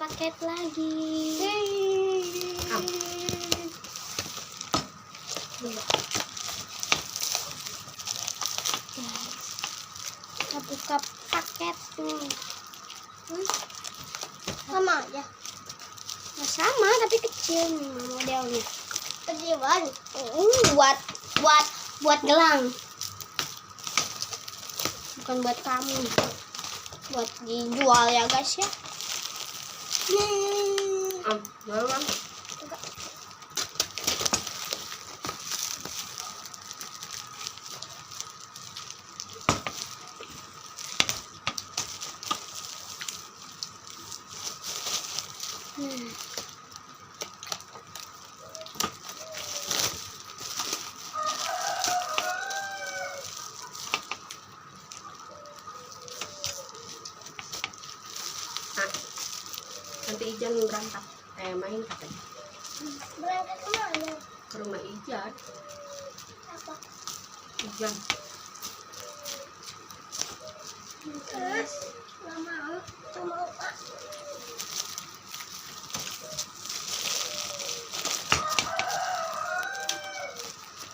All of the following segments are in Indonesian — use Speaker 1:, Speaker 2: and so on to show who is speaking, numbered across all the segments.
Speaker 1: paket lagi. Kita buka paketnya.
Speaker 2: Sama aja.
Speaker 1: Nah, sama tapi kecil nih modelnya.
Speaker 2: Kecil banget.
Speaker 1: Buat gelang. Bukan buat kamu. Buat dijual ya guys ya.
Speaker 3: Baru kan? Nanti Ijan berangkat, main katanya.
Speaker 2: Berangkat kemana?
Speaker 3: Ke rumah Ijan.
Speaker 2: Apa?
Speaker 3: Ijan.
Speaker 2: Terus? Gak mau. Gak mau, Pak.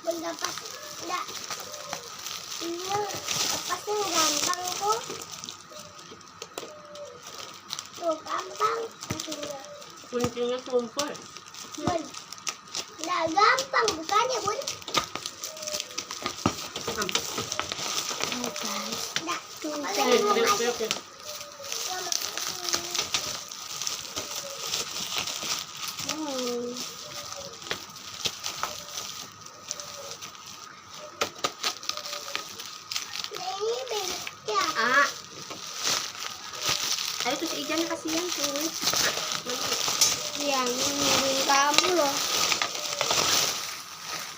Speaker 2: Mendapat. Enggak. Iya. Lepasnya gampang kok. Tuh, gampang.
Speaker 3: Kuncinya sumpah.
Speaker 2: Bun. Nggak gampang bukannya, Bun.
Speaker 1: Oh guys.
Speaker 2: Nggak.
Speaker 1: Tuh
Speaker 3: Oke.
Speaker 2: Ini beda.
Speaker 3: Ayo terus Ijan kasihan tuh.
Speaker 1: yang nungguin kamu loh.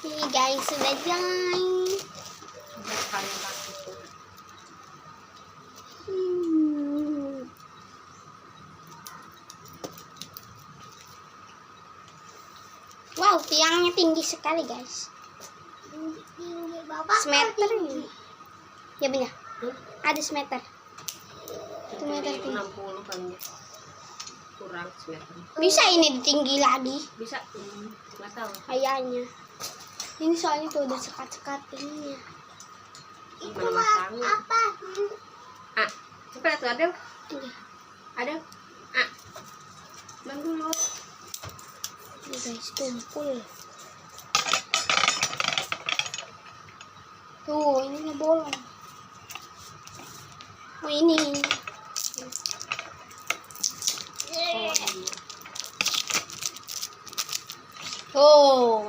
Speaker 1: Ini guys sudah guys.
Speaker 3: Sudah sekali lagi tuh.
Speaker 1: Wow, tiangnya tinggi sekali guys.
Speaker 2: Tinggi bapak.
Speaker 1: Semeter
Speaker 2: tinggi.
Speaker 1: ini. Ya benar. Ada semeter.
Speaker 3: Itu
Speaker 1: meter tinggi.
Speaker 3: 60 kan ya. Kurang semeter.
Speaker 1: Bisa ini tinggi lagi
Speaker 3: Bisa. Nggak tahu.
Speaker 1: kayaknya. Ini soalnya tuh udah sekat-sekat ininya.
Speaker 2: Itu
Speaker 3: Gimana masangnya?
Speaker 2: apa?
Speaker 3: Coba tuh Adel.
Speaker 1: Ini.
Speaker 3: Adel. Bang dulu.
Speaker 1: Ini guys tumpul. Tuh ininya bolong. Oh ini.
Speaker 3: Oh, iya.
Speaker 1: Oh,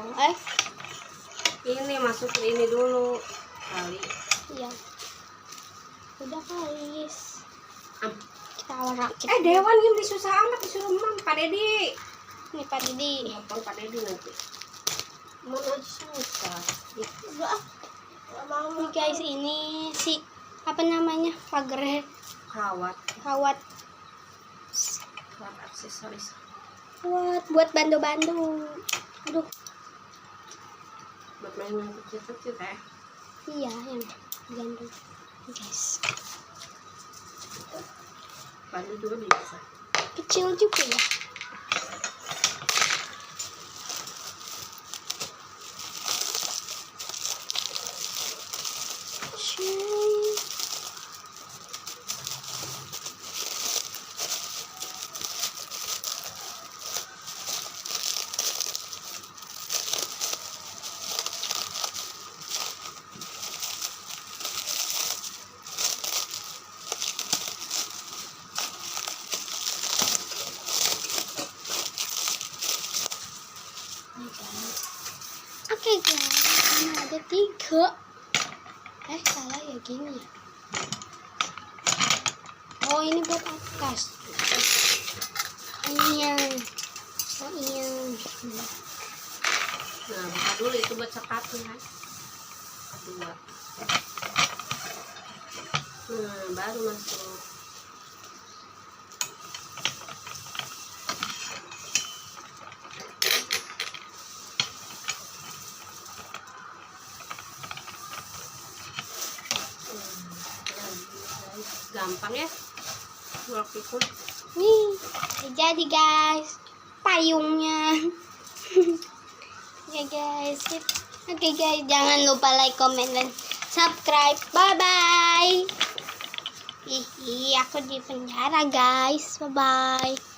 Speaker 3: Ini masukin ini dulu kali.
Speaker 1: iya. Udah guys.
Speaker 3: Am.
Speaker 1: Kita rakit.
Speaker 3: Dewan yang disusah amat disuruh Mam, Pak Dedi.
Speaker 1: Ini Pak Didi.
Speaker 3: Gampang Pak Dedi nanti. Mana susah.
Speaker 2: Enggak. Nggak mau.
Speaker 1: Nih guys, ini si apa namanya? Pagar
Speaker 3: Kawat
Speaker 1: kawat
Speaker 3: aksesoris.
Speaker 1: buat bando-bando. Aduh,
Speaker 3: Buat main yang kecil-kecil teh.
Speaker 1: iya yang gantung. Guys,
Speaker 3: Bandu juga bisa.
Speaker 1: kecil juga ya. Oke guys, ini ada 3. Salah ya gini ya. Oh ini buat atas. Iya. Oh iya.
Speaker 3: Nah, buka dulu itu buat sepatu kan. 2. Baru masuk. Gampang ya, waktu itu
Speaker 1: Nih, udah jadi guys payungnya. Ya guys. Oke guys, jangan lupa like, comment, dan subscribe. Bye bye. Ih, aku di penjara guys. Bye bye.